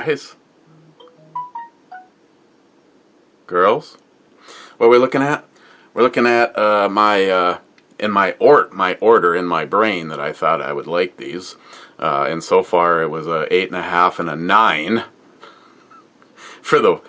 Guys? Girls? What are we looking at? We're looking at my order in my brain that I thought I would like these. And so far it was a 8.5 and a 9 for the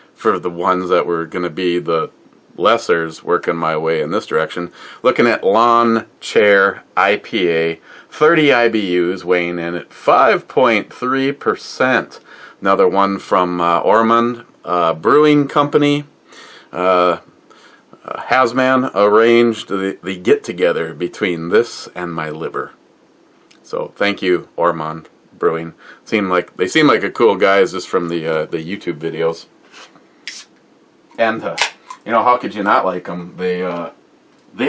ones that were going to be the lessers, working my way in this direction. Looking at Lawn Chair IPA, 30 IBUs, weighing in at 5.3%. Another one from ORMOND Brewing Company. Hasman arranged the get-together between this and my liver. So thank you, Ormond Brewing. They seem like a cool guys just from the YouTube videos. And you know, how could you not like them? They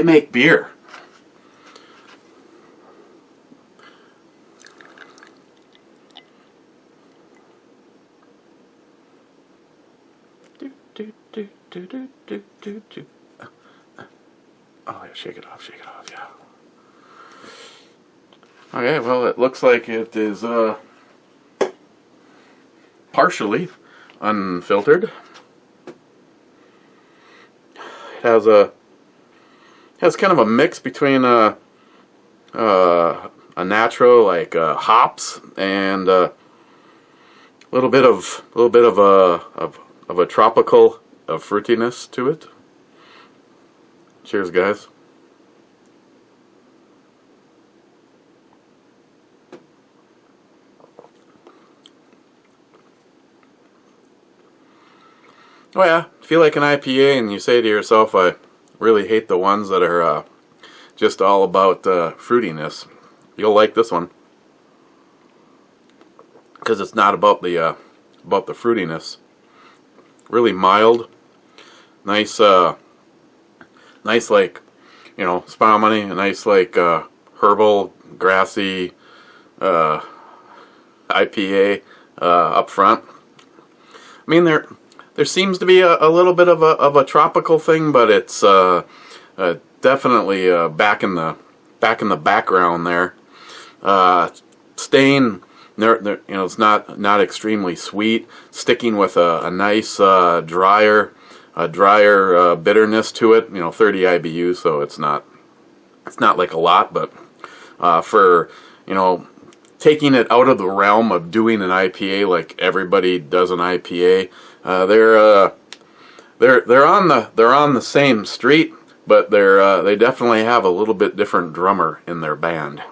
make beer. Oh, yeah, shake it off, yeah. Okay, well, it looks like it is partially unfiltered. It has kind of a mix between a natural, like hops, and a little bit of a tropical fruitiness to it. Cheers, guys. Oh yeah, if you like an IPA and you say to yourself, I really hate the ones that are just all about fruitiness, you'll like this one. Because it's not about the fruitiness. Really mild, nice, nice, like, you know, spumony, a nice, like, herbal, grassy IPA up front. I mean, there seems to be a little bit of a tropical thing, but it's definitely back in the background there. Staying, you know, it's not extremely sweet. Sticking with a nice drier bitterness to it. You know, 30 IBU, so it's not like a lot, but for, you know, taking it out of the realm of doing an IPA like everybody does an IPA. They're on the same street, but they definitely have a little bit different drummer in their band.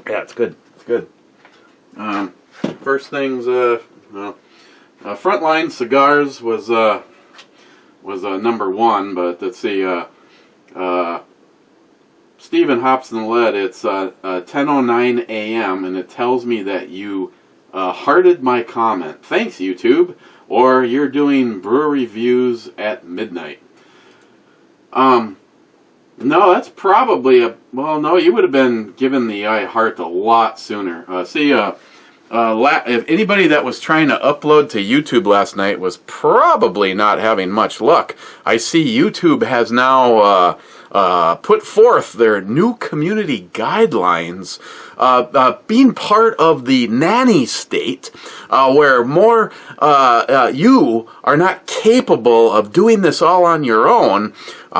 Yeah, it's good. It's good. First things, Frontline Cigars was number one, but let's see. Stephen Hobson Lead. It's 10:09 a.m. and it tells me that you hearted my comment. Thanks, YouTube. Or you're doing brew reviews at midnight. No, that's probably well, no, you would have been given the I heart a lot sooner. If anybody that was trying to upload to YouTube last night was probably not having much luck. I see YouTube has now put forth their new community guidelines, being part of the nanny state, where more you are not capable of doing this all on your own.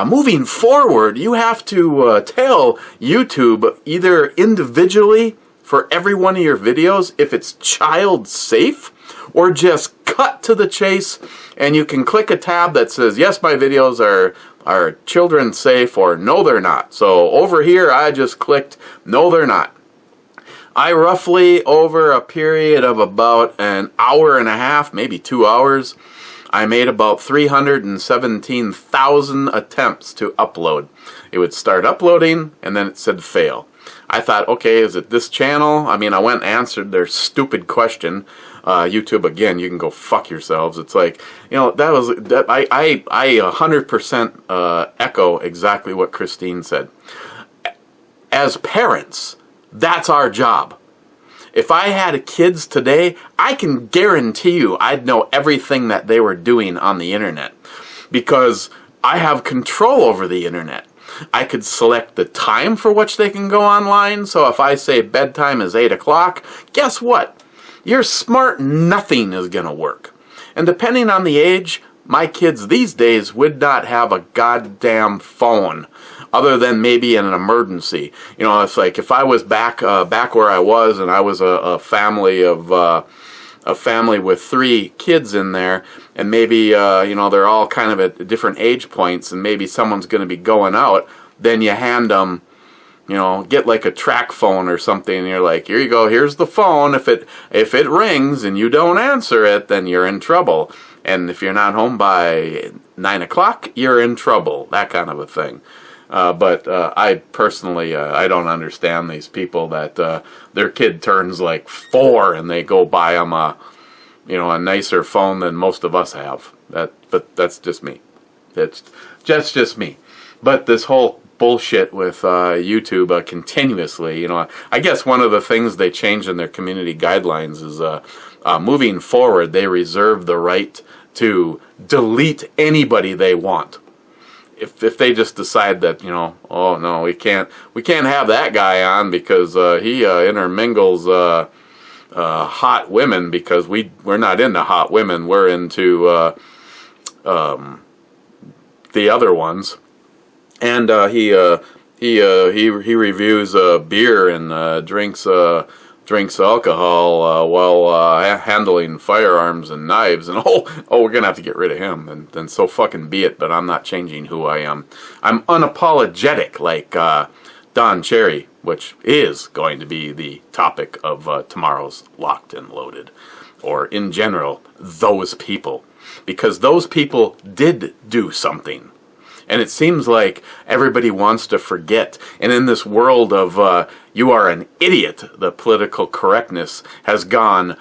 Moving forward, you have to tell YouTube either individually for every one of your videos if it's child safe, or just cut to the chase and you can click a tab that says yes, my videos are children safe, or no, they're not. So over here I just clicked no, they're not. I roughly, over a period of about an hour and a half, maybe 2 hours, I made about 317,000 attempts to upload. It would start uploading and then it said fail. I thought, okay, is it this channel? I mean, I went and answered their stupid question. YouTube, again, you can go fuck yourselves. It's like, you know, I 100% echo exactly what Christine said. As parents, that's our job. If I had kids today, I can guarantee you I'd know everything that they were doing on the internet, because I have control over the internet. I could select the time for which they can go online. So if I say bedtime is 8 o'clock, guess what? You're smart, nothing is going to work. And depending on the age, my kids these days would not have a goddamn phone other than maybe in an emergency. You know, it's like if I was back where I was and I was a family of a family with 3 kids in there, and maybe you know, they're all kind of at different age points, and maybe someone's going to be going out, then you hand them, you know, get like a track phone or something, and you're like, here you go, here's the phone. If it rings and you don't answer it, then you're in trouble. And if you're not home by 9 o'clock, you're in trouble. That kind of a thing. But I personally, I don't understand these people that their kid turns like 4 and they go buy them a, you know, a nicer phone than most of us have. But that's just me. It's just me. But this whole bullshit with YouTube continuously, you know, I guess one of the things they changed in their community guidelines is moving forward, they reserve the right to delete anybody they want. If they just decide that, you know, oh no, we can't have that guy on because he intermingles hot women, because we're not into hot women, we're into the other ones, and he reviews beer and drinks alcohol while handling firearms and knives, and we're gonna have to get rid of him, and then so fucking be it. But I'm not changing who I am. I'm unapologetic, like Don Cherry, which is going to be the topic of tomorrow's Locked and Loaded, or in general, those people, because those people did do something. And it seems like everybody wants to forget. And in this world of you are an idiot, the political correctness has gone.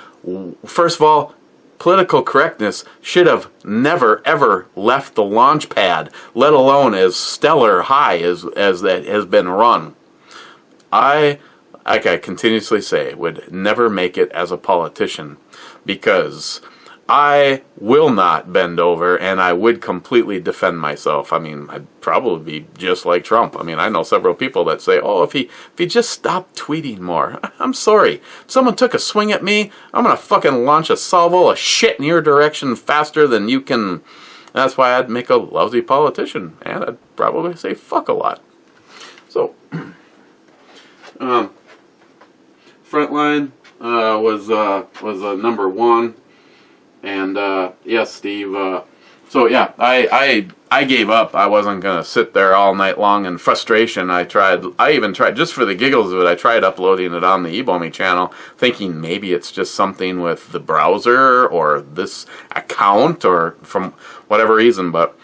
First of all, political correctness should have never ever left the launch pad, let alone as stellar high as that has been run. I, like I continuously say, would never make it as a politician, because I will not bend over, and I would completely defend myself. I mean, I'd probably be just like Trump. I mean, I know several people that say, oh, if he just stopped tweeting more. I'm sorry. If someone took a swing at me, I'm going to fucking launch a salvo of shit in your direction faster than you can. That's why I'd make a lousy politician, and I'd probably say fuck a lot. So, Frontline was number 1. And yes, Steve. So yeah, I gave up. I wasn't gonna sit there all night long in frustration. I even tried, just for the giggles of it, I tried uploading it on the ebomey channel, thinking maybe it's just something with the browser or this account or from whatever reason. But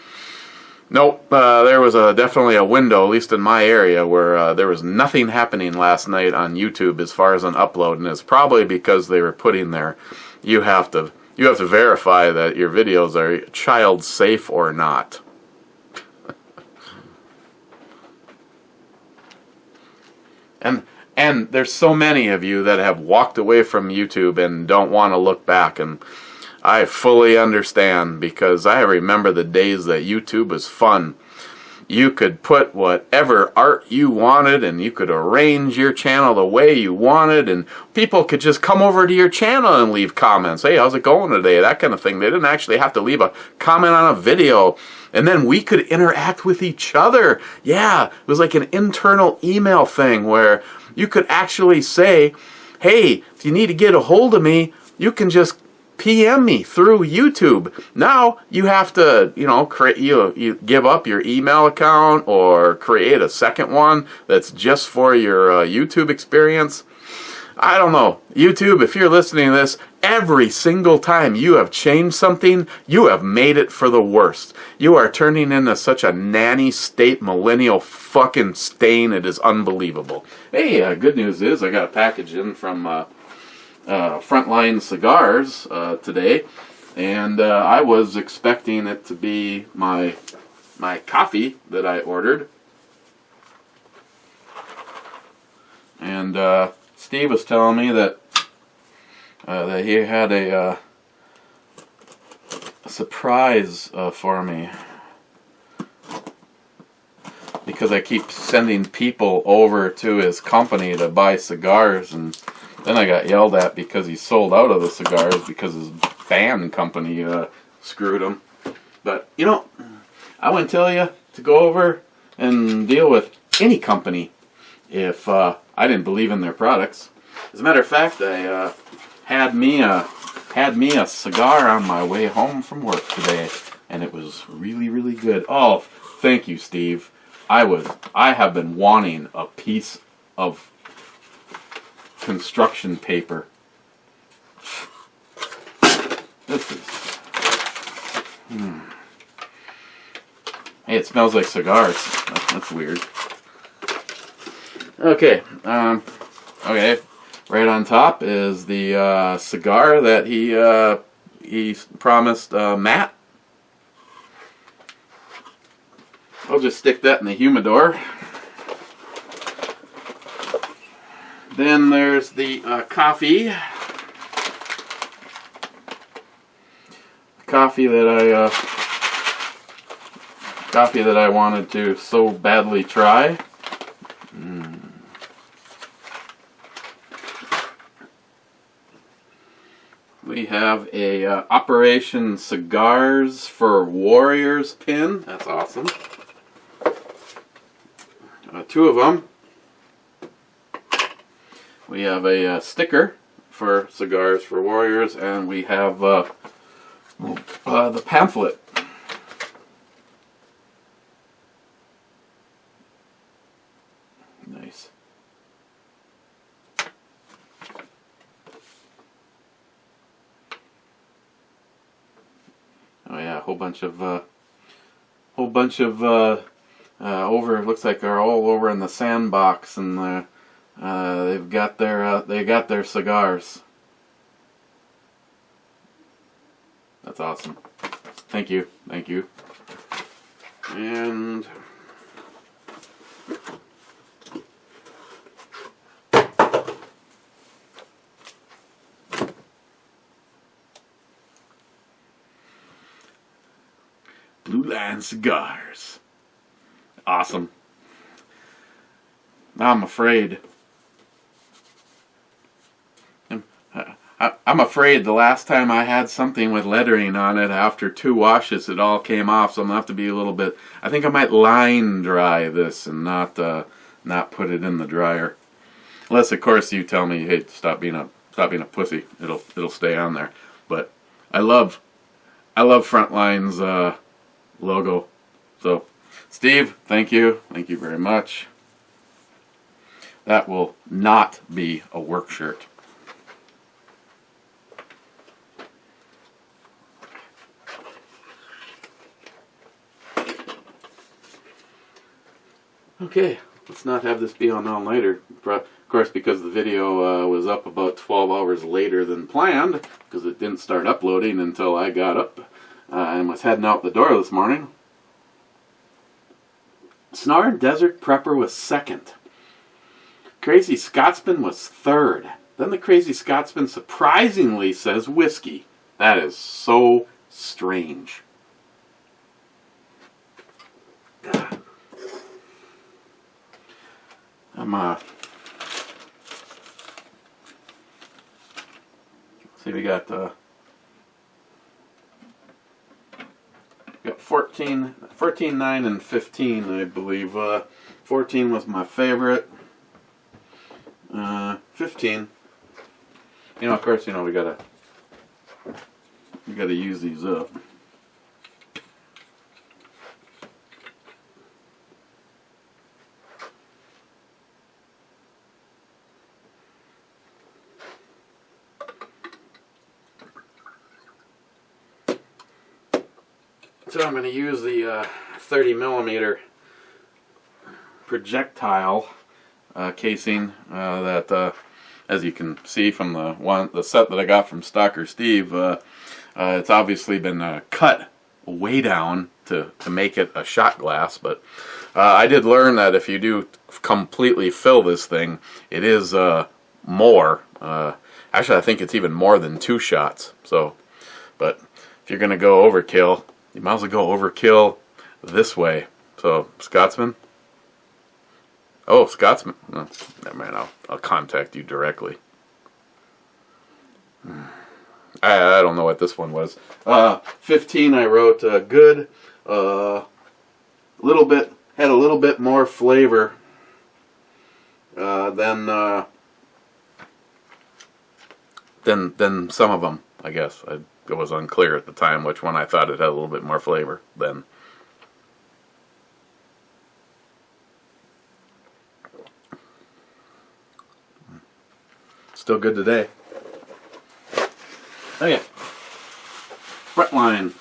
nope, there was definitely a window, at least in my area, where there was nothing happening last night on YouTube as far as an upload, and it's probably because they were putting there, you have to verify that your videos are child safe or not. And there's so many of you that have walked away from YouTube and don't want to look back, and I fully understand, because I remember the days that YouTube was fun. You could put whatever art you wanted, and you could arrange your channel the way you wanted, and people could just come over to your channel and leave comments. Hey, how's it going today? That kind of thing. They didn't actually have to leave a comment on a video. And then we could interact with each other. Yeah, it was like an internal email thing where you could actually say, hey, if you need to get a hold of me, you can just PM me through YouTube. Now you have to, you know, you give up your email account or create a second one that's just for your YouTube experience. I don't know. YouTube, if you're listening to this, every single time you have changed something, you have made it for the worst. You are turning into such a nanny state millennial fucking stain. It is unbelievable. Hey, good news is I got a package in from Frontline Cigars today, and I was expecting it to be my coffee that I ordered, and Steve was telling me that he had a surprise for me, because because I keep sending people over to his company to buy cigars, and then I got yelled at because he sold out of the cigars because his band company screwed him. But, you know, I wouldn't tell you to go over and deal with any company if I didn't believe in their products. As a matter of fact, I had me a cigar on my way home from work today, and it was really, really good. Oh, thank you, Steve. I have been wanting a piece of construction paper. This is... Hey, it smells like cigars. That's weird. Okay, okay. Right on top is the cigar that he promised Matt. I'll just stick that in the humidor. Then there's the coffee. Coffee that I wanted to so badly try. We have a Operation Cigars for Warriors pin. That's awesome. Two of them. We have a sticker for Cigars for Warriors, and we have the pamphlet. Nice. Oh yeah, a whole bunch of over. Looks like they're all over in the sandbox, and they've got their cigars. That's awesome. Thank you, thank you. And Blue Line cigars. Awesome. Now I'm afraid. I'm afraid the last time I had something with lettering on it, after 2 washes, it all came off. So I'm gonna have to be a little bit. I think I might line dry this and not put it in the dryer. Unless, of course, you tell me, hey, stop being a pussy. It'll stay on there. But I love Frontline's logo. So, Steve, thank you very much. That will not be a work shirt. Okay, let's not have this be on all-nighter. Of course, because the video was up about 12 hours later than planned, because it didn't start uploading until I got up and was heading out the door this morning. Snar Desert Prepper was second. Crazy Scotsman was third. Then the Crazy Scotsman surprisingly says whiskey. That is so strange. See, we got 14, 9, and 15, I believe. 14 was my favorite. 15, you know, of course, you know, we gotta use these up. So I'm going to use the 30 millimeter projectile casing that, as you can see from the set that I got from Stalker Steve, it's obviously been cut way down to make it a shot glass. But I did learn that if you do completely fill this thing, it is more. Actually, I think it's even more than 2 shots. So, but if you're going to go overkill, you might as well go overkill this way. So, Scotsman, Oh, Scotsman. Oh, never mind. I'll contact you directly. I don't know what this one was. 15. I wrote good. Little bit had a little bit more flavor than some of them. I guess it was unclear at the time which one I thought it had a little bit more flavor than. Still good today. Oh yeah. Frontline.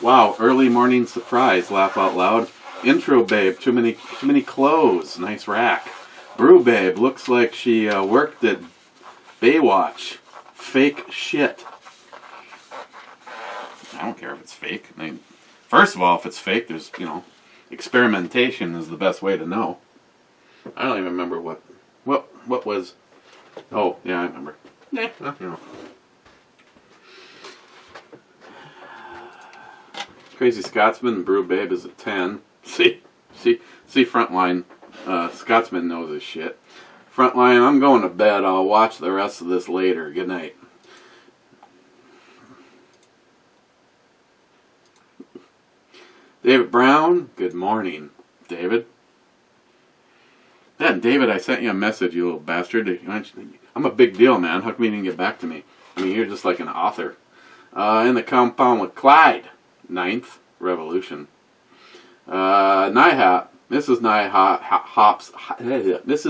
Wow, early morning surprise, laugh out loud. Intro babe, too many clothes, nice rack. Brew babe, looks like she worked at Baywatch. Fake shit. I don't care if it's fake. I mean, first of all, if it's fake, there's, experimentation is the best way to know. I don't even remember what was. Oh, yeah, I remember. Yeah, well, Crazy Scotsman, Brew Babe is a 10. See, Frontline. Scotsman knows his shit. Frontline, I'm going to bed. I'll watch the rest of this later. Good night. David Brown, good morning. David. Yeah, David, I sent you a message, you little bastard. I'm a big deal, man. How come you didn't get back to me? I mean, you're just like an author. In the compound with Clyde. 9th Revolution. Mrs.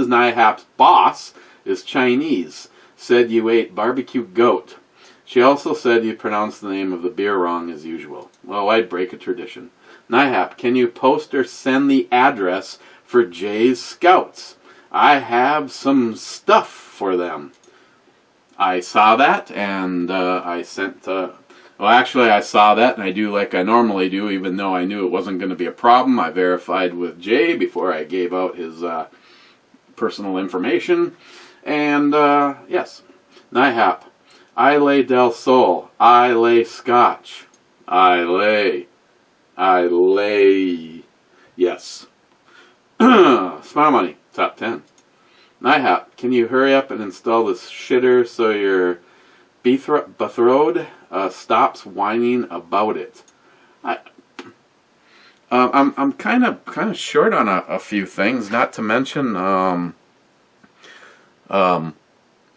Nyhap's boss is Chinese. Said you ate barbecue goat. She also said you pronounced the name of the beer wrong as usual. Well, I'd break a tradition. Nyhap, can you post or send the address for Jay's Scouts? I have some stuff for them. I saw that, and I sent... Well, actually, I saw that, and I do like I normally do, even though I knew it wasn't going to be a problem. I verified with Jay before I gave out his personal information. And, yes. Nyhap. I lay Del Sol. I lay Scotch. I lay. Yes. Smile Money. Top 10. Nyhap. Can you hurry up and install this shitter so your betrothed stops whining about it? I'm kind of short on a few things. Not to mention,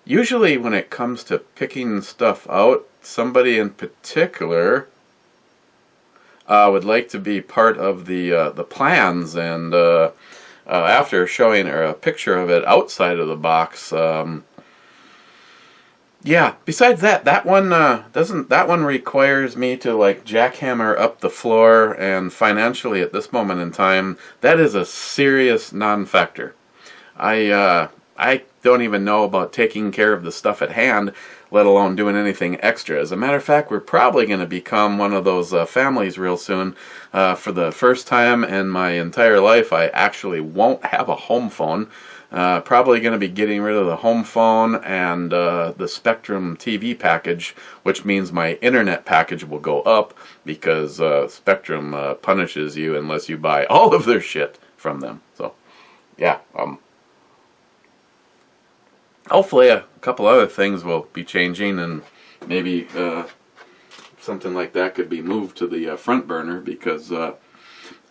usually when it comes to picking stuff out, somebody in particular would like to be part of the plans, and after showing her a picture of it outside of the box. Yeah, besides that one requires me to like jackhammer up the floor, and financially at this moment in time, that is a serious non-factor. I don't even know about taking care of the stuff at hand, let alone doing anything extra. As a matter of fact, we're probably going to become one of those families real soon. For the first time in my entire life, I actually won't have a home phone. Probably going to be getting rid of the home phone and the Spectrum TV package, which means my internet package will go up because Spectrum punishes you unless you buy all of their shit from them. So, yeah. Hopefully a couple other things will be changing, and maybe something like that could be moved to the front burner, because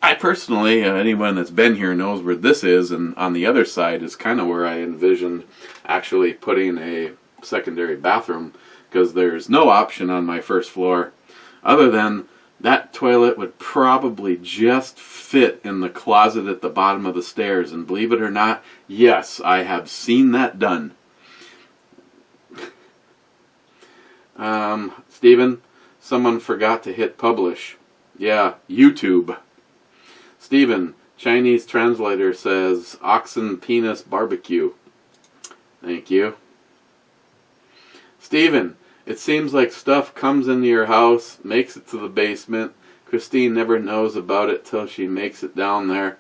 I personally, anyone that's been here knows where this is, and on the other side is kind of where I envisioned actually putting a secondary bathroom, because there's no option on my first floor other than that toilet would probably just fit in the closet at the bottom of the stairs, and believe it or not, yes, I have seen that done. Steven, someone forgot to hit publish. Yeah, YouTube. Steven, Chinese translator says oxen penis barbecue. Thank you. Steven, it seems like stuff comes into your house, makes it to the basement. Christine never knows about it till she makes it down there.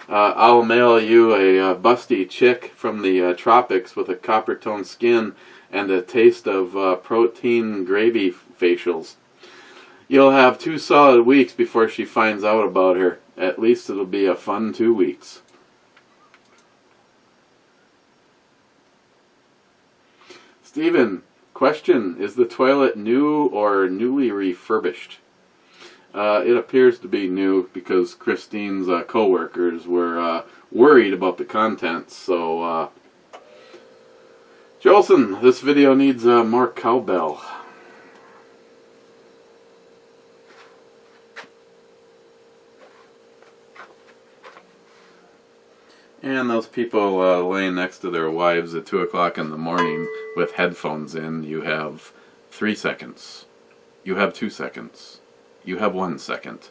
I'll mail you a busty chick from the tropics with a copper-toned skin and a taste of protein gravy facials. You'll have 2 solid weeks before she finds out about her. At least it'll be a fun 2 weeks. Steven, question, is the toilet new or newly refurbished? It appears to be new because Christine's co-workers were worried about the contents. So, Jolson, this video needs more cowbell. And those people laying next to their wives at 2 o'clock in the morning with headphones in, you have 3 seconds. You have 2 seconds. You have 1 second.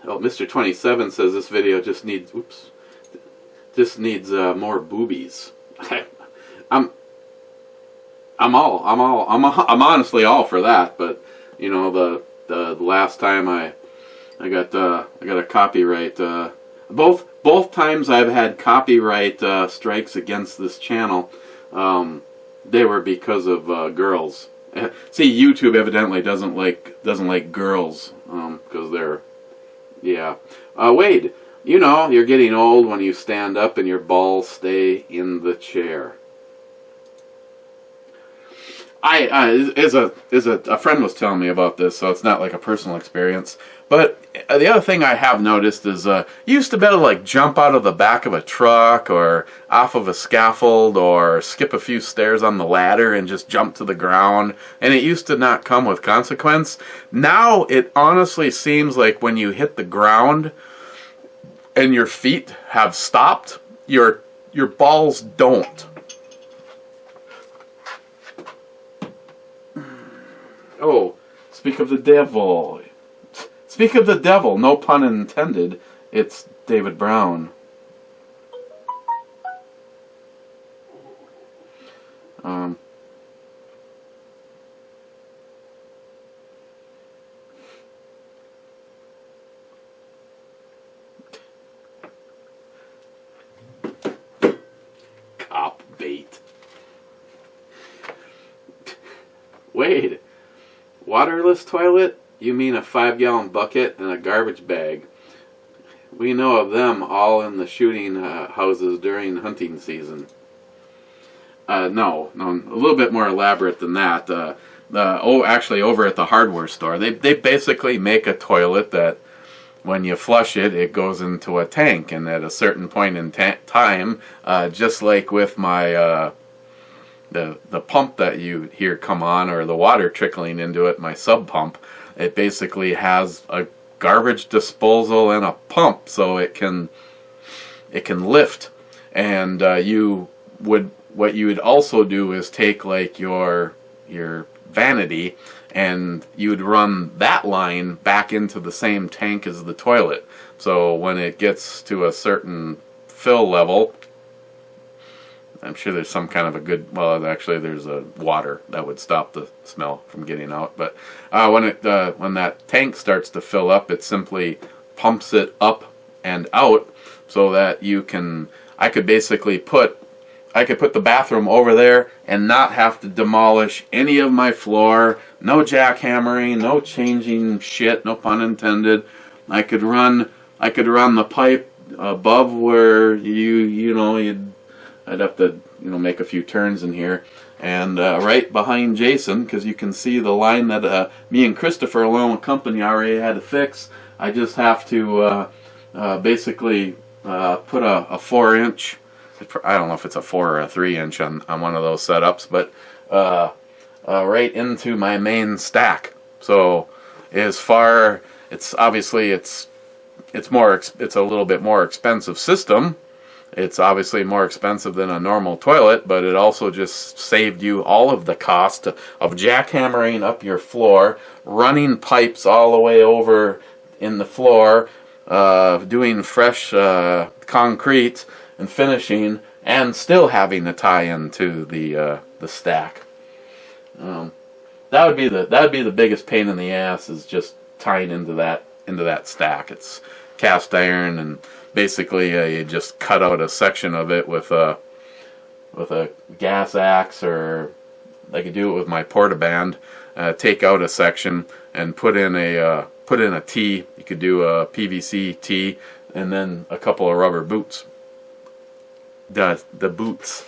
Oh, Mr. 27 says this video just needs, oops, just needs more boobies. I'm honestly all for that, but you know, the last time I got a copyright, both times I've had copyright strikes against this channel, they were because of girls. See, YouTube evidently doesn't like girls because they're, yeah. Wade, you know you're getting old when you stand up and your balls stay in the chair. As a friend was telling me about this, so it's not like a personal experience. But the other thing I have noticed is you used to be able to like jump out of the back of a truck or off of a scaffold or skip a few stairs on the ladder and just jump to the ground, and it used to not come with consequence. Now it honestly seems like when you hit the ground and your feet have stopped, your balls don't. Oh, speak of the devil. Speak of the devil, no pun intended. It's David Brown. Cop bait. Wait. Waterless toilet? You mean a 5-gallon bucket and a garbage bag? We know of them all in the shooting houses during hunting season. No, a little bit more elaborate than that. Actually, over at the hardware store, they basically make a toilet that when you flush it, it goes into a tank, and at a certain point in time, just like with my the pump that you hear come on, or the water trickling into it, my sub pump, it basically has a garbage disposal and a pump, so it can lift. And what you would also do is take like your vanity, and you would run that line back into the same tank as the toilet. So when it gets to a certain fill level, I'm sure there's some kind of a good, well, actually there's a water that would stop the smell from getting out. But when that tank starts to fill up, it simply pumps it up and out, so that I could basically put the bathroom over there and not have to demolish any of my floor. No jackhammering, no changing shit, no pun intended. I could run the pipe above where I'd have to make a few turns in here, and right behind Jason, because you can see the line that me and Christopher along with company already had to fix. I just have to basically put a 4-inch, I don't know if it's a 4 or a 3-inch on one of those setups, but right into my main stack. So it's obviously it's a little bit more expensive system. It's obviously more expensive than a normal toilet, but it also just saved you all of the cost of jackhammering up your floor, running pipes all the way over in the floor, doing fresh concrete and finishing, and still having to tie into the stack. That would be the biggest pain in the ass, is just tying into that stack. It's cast iron, and basically you just cut out a section of it with a gas axe, or I could do it with my portaband. take out a section and put in a T. You could do a PVC T and then a couple of rubber boots. The boots.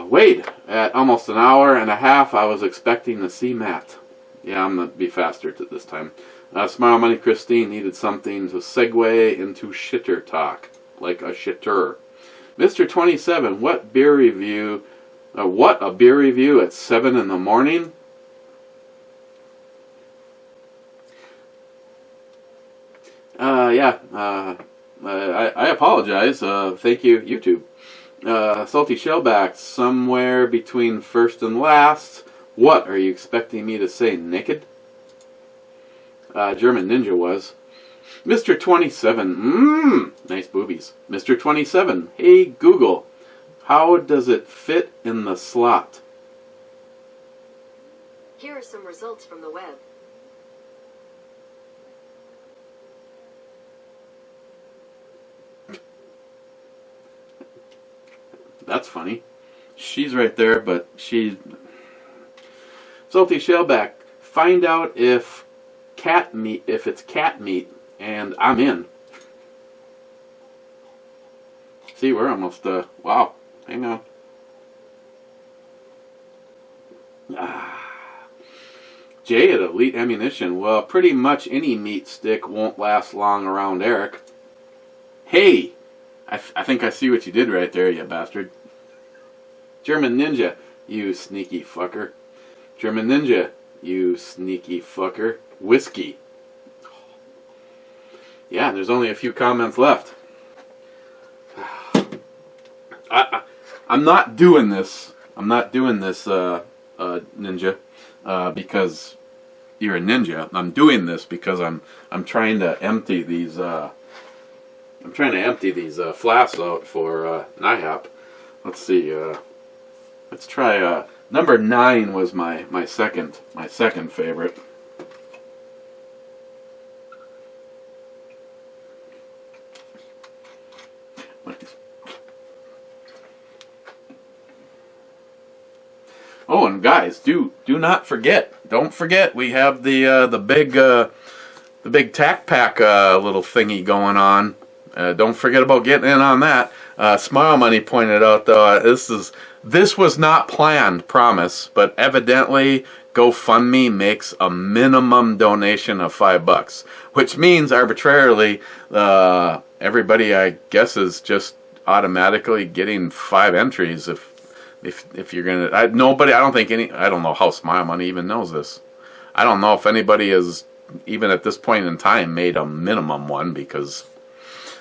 Wait, at almost an hour and a half, I was expecting to see Matt. Yeah, I'm going to be faster this time. Smile Money Christine needed something to segue into shitter talk, like a shitter. Mr. 27, what a beer review at 7 in the morning? I apologize. Thank you, YouTube. Salty Shellback, somewhere between first and last. What are you expecting me to say? Naked? German Ninja was. Mr. 27, nice boobies. Mr. 27, hey Google, how does it fit in the slot? Here are some results from the web. That's funny. She's right there, but she... Salty Shellback, find out if it's cat meat, and I'm in. See, we're almost, wow, hang on. Jay at Elite Ammunition, well, pretty much any meat stick won't last long around Eric. Hey, I think I see what you did right there, you bastard. German Ninja, you sneaky fucker. German Ninja, you sneaky fucker. Whiskey. Yeah, there's only a few comments left. I'm not doing this. I'm not doing this, Ninja, because you're a ninja. I'm doing this because I'm trying to empty these. I'm trying to empty these flasks out for NIHAP. Let's see. Let's try. Number 9 was my second favorite. Oh, and guys, do not forget. Don't forget, we have the big tack pack little thingy going on. Don't forget about getting in on that. Smile Money pointed out though, this was not planned, promise, but evidently GoFundMe makes a minimum donation of $5, which means arbitrarily everybody, I guess, is just automatically getting 5 entries if you're gonna. I don't think I don't know how Smile Money even knows this. I don't know if anybody has even at this point in time made a minimum one, because.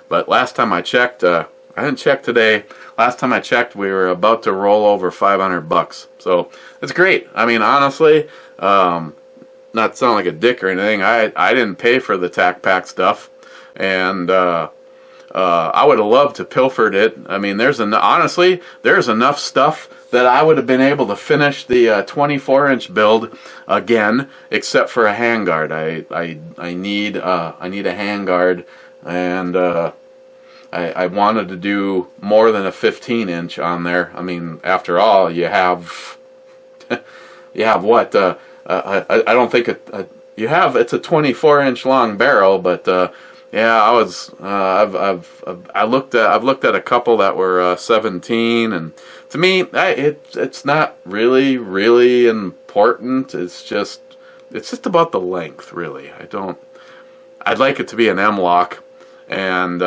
But last time I checked, I didn't check today. Last time I checked, we were about to roll over $500. So it's great. I mean, honestly, not sound like a dick or anything. I didn't pay for the tack pack stuff, and I would have loved to pilfered it. I mean, honestly, there's enough stuff that I would have been able to finish the 24-inch build again, except for a handguard. I need a handguard, and I wanted to do more than a 15-inch on there. I mean, after all, you have what? I don't think you have. It's a 24-inch long barrel, but. Yeah, I've looked at a couple that were 17, and to me, it's not really important. It's just about the length, really. I'd like it to be an M-lock, and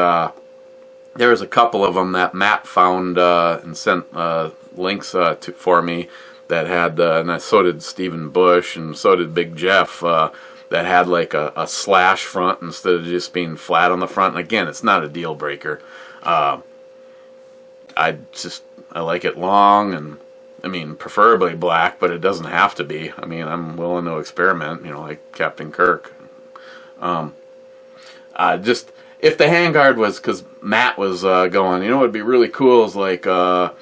there's a couple of them that Matt found and sent links for me that had, and so did Stephen Bush, and so did Big Jeff. That had like a slash front instead of just being flat on the front. And again, it's not a deal breaker. I like it long, and I mean preferably black, but it doesn't have to be. I mean, I'm willing to experiment, like Captain Kirk. Just if the handguard was, because Matt was going, what'd be really cool is like a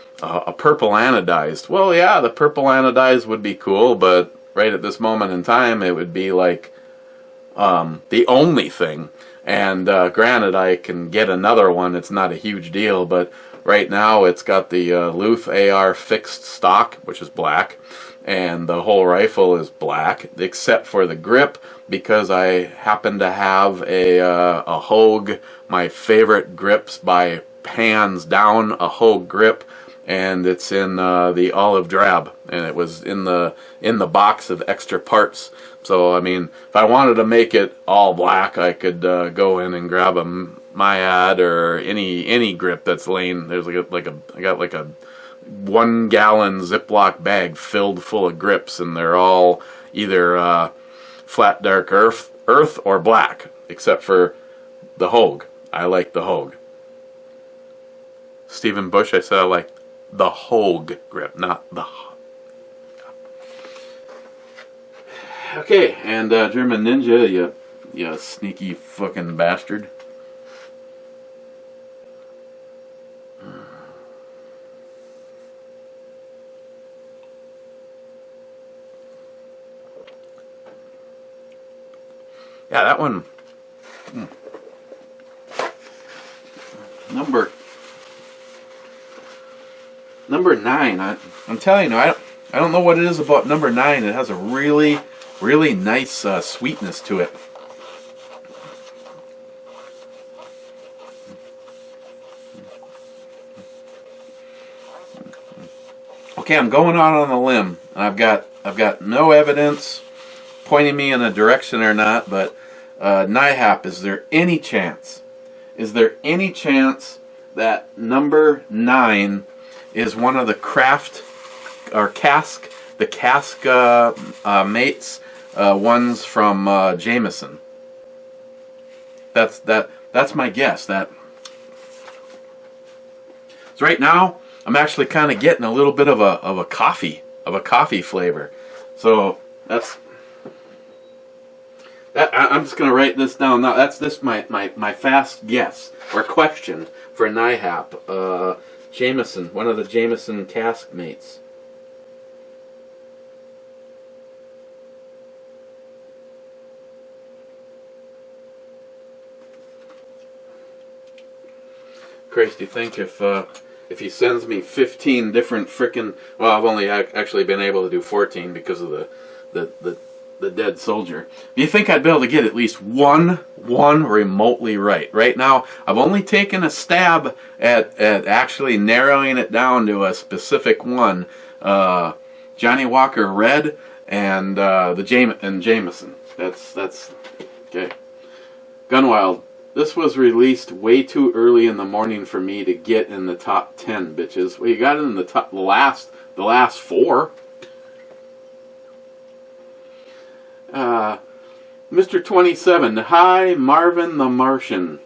purple anodized. Well, yeah, the purple anodized would be cool, but right at this moment in time, it would be like the only thing. And granted, I can get another one. It's not a huge deal, but right now it's got the Luth AR fixed stock, which is black, and the whole rifle is black, except for the grip, because I happen to have a Hogue, my favorite grips by hands down, a Hogue grip, and it's in the olive drab, and it was in the box of extra parts. So I mean, if I wanted to make it all black, I could go in and grab a Myad or any grip that's laying. There's I got like a 1 gallon Ziploc bag filled full of grips, and they're all either flat dark earth or black, except for the Hogue. I like the Hogue. Stephen Bush, I said I like the Hogue grip, not the. Okay, and German Ninja, you sneaky fucking bastard. Yeah, that one. Number 9. I'm telling you, I don't know what it is about number 9. It has a really nice sweetness to it. Okay, I'm going out on a limb, and I've got no evidence pointing me in a direction or not, but NIHAP, is there any chance that number 9 is one of the craft or cask mates, ones from Jameson? That's my guess. So right now I'm actually kind of getting a little bit of a coffee flavor. So I'm just gonna write this down now. That's my fast guess or question for NIHAP. Jameson, one of the Jameson cask mates. Christ, do you think if he sends me 15 different frickin', well, I've only actually been able to do 14 because of the dead soldier. Do you think I'd be able to get at least one remotely right? Right now, I've only taken a stab at actually narrowing it down to a specific one. Johnny Walker Red and Jameson. That's okay. Gunwild. This was released way too early in the morning for me to get in the top 10, bitches. Well, you got it in the last 4. Mr. 27, hi, Marvin the Martian.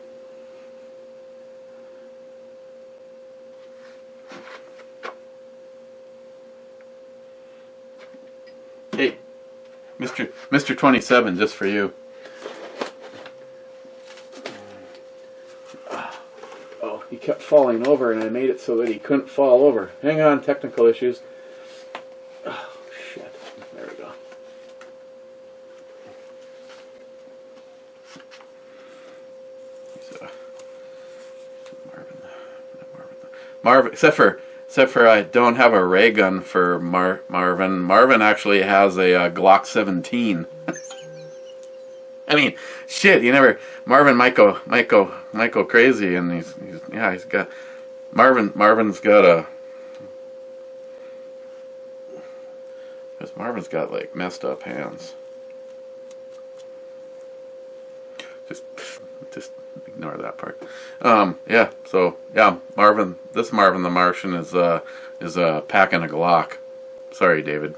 Hey, Mr. 27, just for you. Oh, he kept falling over, and I made it so that he couldn't fall over. Hang on, technical issues. Oh, shit. There we go. Marvin, except for I don't have a ray gun for Marvin. Marvin actually has a Glock 17. I mean, shit. Marvin might go crazy, and he's got Marvin's got a. Because Marvin's got like messed up hands. Just ignore that part. Yeah. So yeah, this Marvin the Martian is packing a Glock. Sorry, David.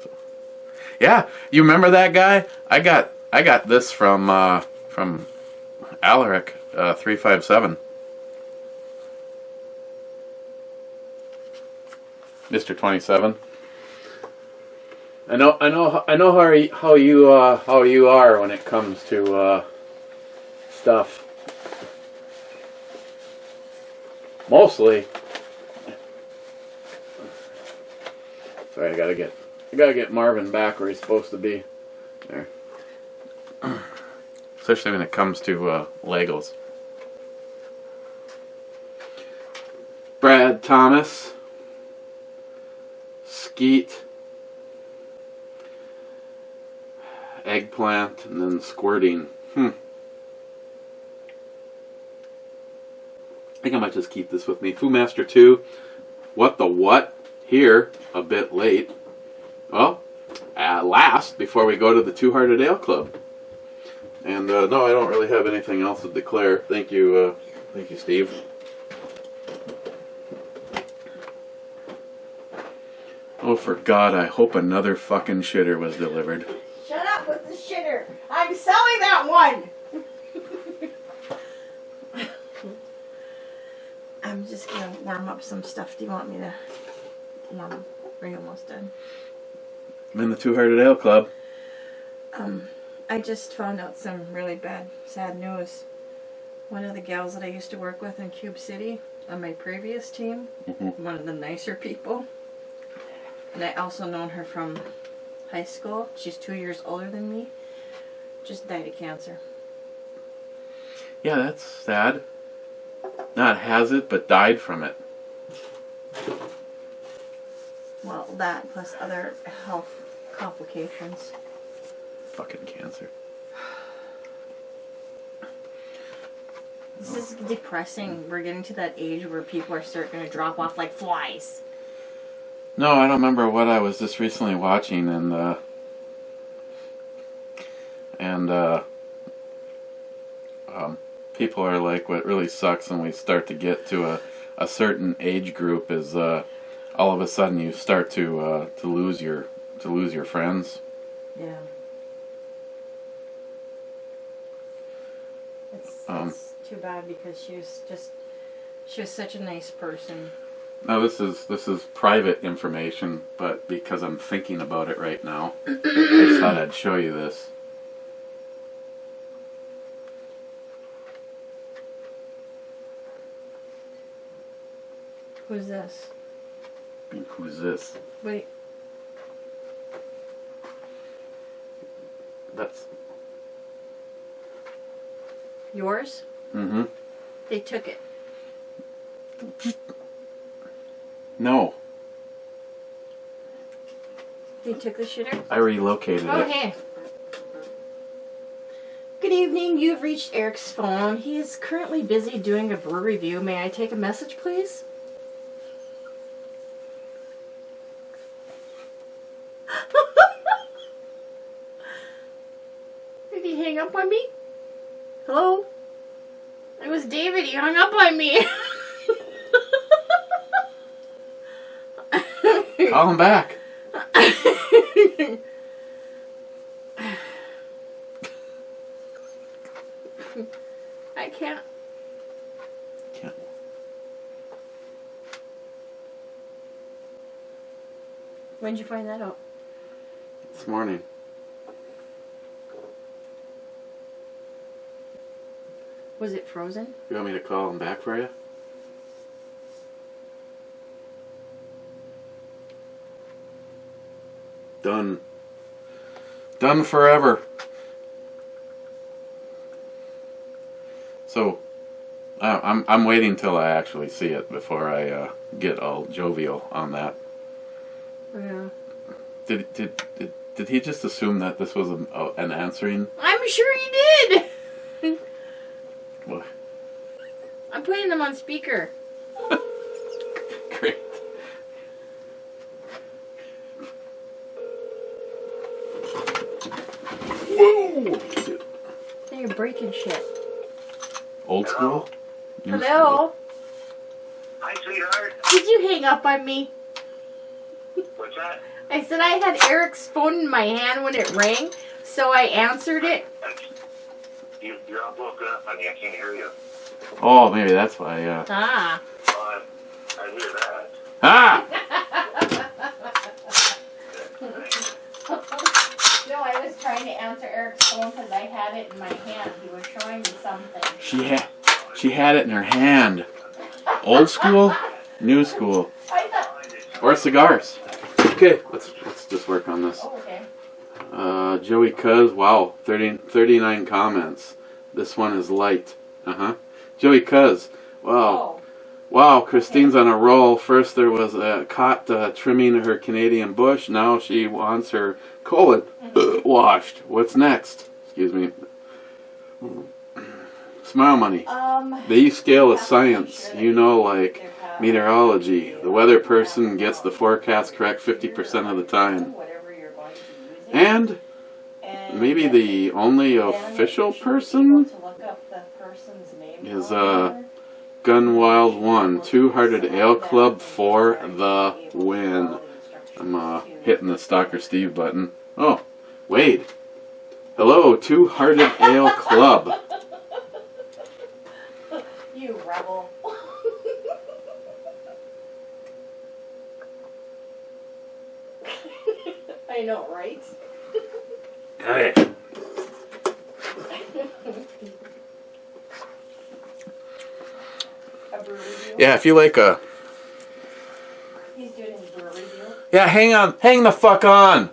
So, yeah, you remember that guy? I got this from Alaric 357. Mr. 27. I know how you are when it comes to stuff. Mostly. Sorry, I gotta get Marvin back where he's supposed to be. There. especially when it comes to Legos. Brad Thomas, Skeet, Eggplant, and then Squirting. I think I might just keep this with me. Foo Master 2, What the What? Here, a bit late. Well, at last, before we go to the Two-Hearted Ale Club. And no, I don't really have anything else to declare. Thank you, Steve. Oh, for God, I hope another fucking shitter was delivered. Shut up with the shitter. I'm selling that one. I'm just going to warm up some stuff. Do you want me to warm up? We're almost done. I'm in the Two-Hearted Ale Club. I just found out some really bad, sad news. One of the gals that I used to work with in Cube City on my previous team, one of the nicer people, and I also known her from high school. She's 2 years older than me. Just died of cancer. Yeah, that's sad. Not has it, but died from it. Well, that plus other health complications. Fucking cancer. This is depressing. We're getting to that age where people are starting to drop off like flies. No, I don't remember what I was just recently watching, and people are like, what really sucks when we start to get to a certain age group is all of a sudden you start to lose your friends. Yeah. It's too bad because she was such a nice person. Now this is private information, but because I'm thinking about it right now, I just thought I'd show you this. Who's this? Who's this? Wait. That's Yours? Mm-hmm. They took it. No. They took the shitter? I relocated Oh, it. hey. Good evening. You've reached Eric's phone. He is currently busy doing a brew review. May I take a message, please? Did he hang up on me? Hello? It was David. He hung up on me. Call him back. I can't. When did you find that out? This morning. Was it frozen? You want me to call him back for you? Done. Done forever. So, I'm waiting till I actually see it before I get all jovial on that. Yeah. Did he just assume that this was an answering? I'm sure he did. What? I'm putting them on speaker. Great. Whoa! Now you're breaking shit. Old school? New Hello? Hi, sweetheart. Did you hang up on me? What's that? I said I had Eric's phone in my hand when it rang, so I answered it. You're all broken up, honey. I can't hear you. School? Oh, maybe that's why, yeah. Ah. Oh, I hear that. Ah! No, I was trying to answer Eric's phone because I had it in my hand. He was showing me something. She had it in her hand. Old school? New school? I thought... Or cigars? Okay, let's just work on this. Oh, okay. Joey Cuz, wow, 39 comments. This one is light. Joey Cuz, wow. Oh, Wow, Christine's on a roll. First there was caught trimming her Canadian bush. Now she wants her colon washed. What's next? Excuse me. Smile money. The E scale is science. You know, like meteorology. The weather person gets the forecast correct 50% of the time. whatever you're going to be using. And And maybe the only then official you should be able person to look up the person's name is on there. Gunwild 1, Two-Hearted Ale Club for the win. I'm hitting the Stalker Steve button. Oh, Wade. Hello, Two-Hearted Ale Club. You rebel. I know, right? Hey. A brew review? Yeah, if you like a... He's doing his brew review. Yeah, hang the fuck on.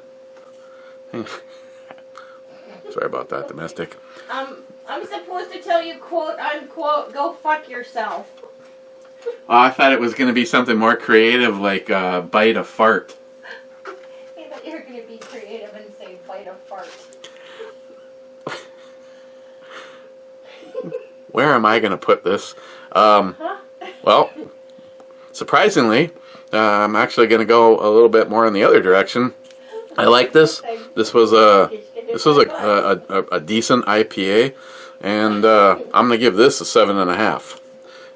Sorry about that, domestic. I'm supposed to tell you, quote unquote, go fuck yourself. Oh, I thought it was going to be something more creative, like bite a fart. I thought you were going to be creative and say bite a fart. Where am I going to put this? Well, surprisingly, I'm actually going to go a little bit more in the other direction. I like this. This was a decent IPA, and I'm going to give this a 7.5.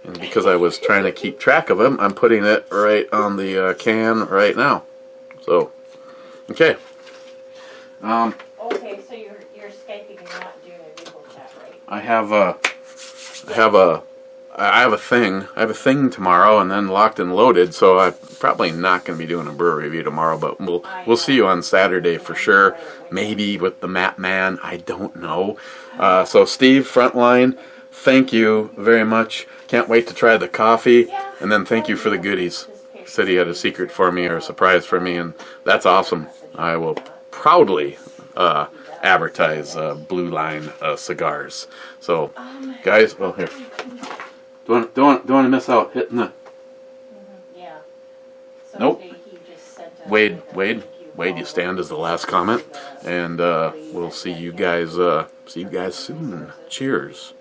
And because I was trying to keep track of them, I'm putting it right on the can right now. So, okay. Okay, so you're Skyping and not doing a Google chat, right? I have a thing tomorrow, and then locked and loaded. So I'm probably not going to be doing a brew review tomorrow, but we'll see you on Saturday for sure. Maybe with the Map Man, I don't know. So Steve Frontline, thank you very much. Can't wait to try the coffee, and then thank you for the goodies. Said he had a secret for me or a surprise for me, and that's awesome. I will proudly advertise Blue Line cigars. So, guys, well here. Don't want to miss out hitting the. Yeah. So Nope. today he just sent a, Wade, you stand as the last comment, and we'll see you guys soon. Cheers.